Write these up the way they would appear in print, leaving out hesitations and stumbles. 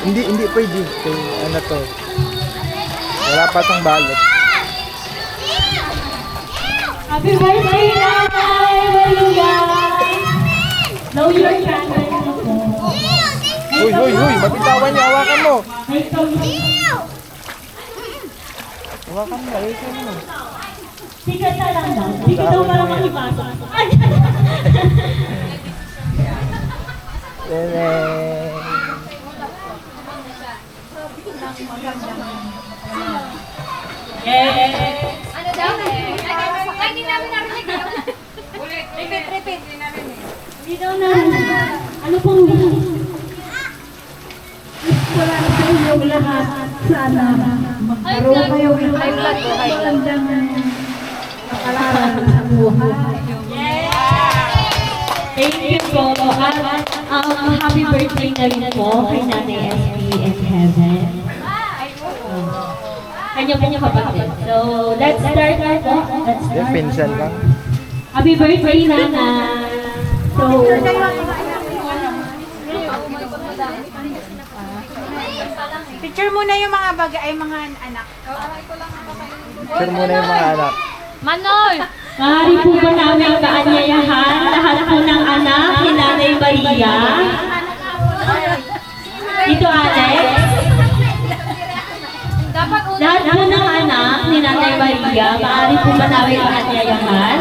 Hindi pwede. Kay, ano to. Wala pa tong balot. Happy birthday, Nanay Maria! Know your candle na po. Huy! Mabitawan niyo. Hawakan mo. May kami. Hawakan mo. Ayusin mo. Sikat na lang daw. Sikat daw para makipasok. Ay! Ano daw? Ay, hindi namin narinig. Repeat. Hindi daw na. Ano pong wala na sa inyong lahat. Sana magkaroon kayo ng magandang nakalaran sa buhay. Thank you po. Happy birthday na rin po kay Nanay SP in heaven. Kanya-kanya kapatid. So, let's start na po. Yan, pinsan ka. Happy birthday, Nanay! So, Picture muna yung mga bagay, ay mga anak. Share muna yung mga anak. Manoy! maaari po ba namin kaanyayahan lahat po ng anak ni Nanay Maria? Dito, Alex. Dapat Lahat po ng anak ni Nanay Maria, maaari po ba namin kaanyayahan?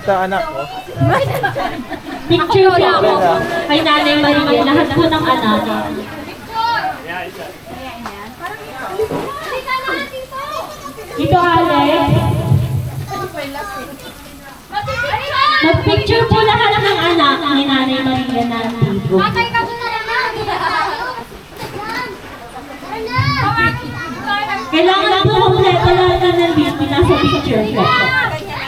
Sa anak ko. Picture po kay Nanay Maria, lahat po ng anak. Dito, Alex. Mag-picture po lahat ng anak ni Nanay Maria nandito. Patay ka doon na naman! Kailangan po kompleto lahat na nandito nasa picture po.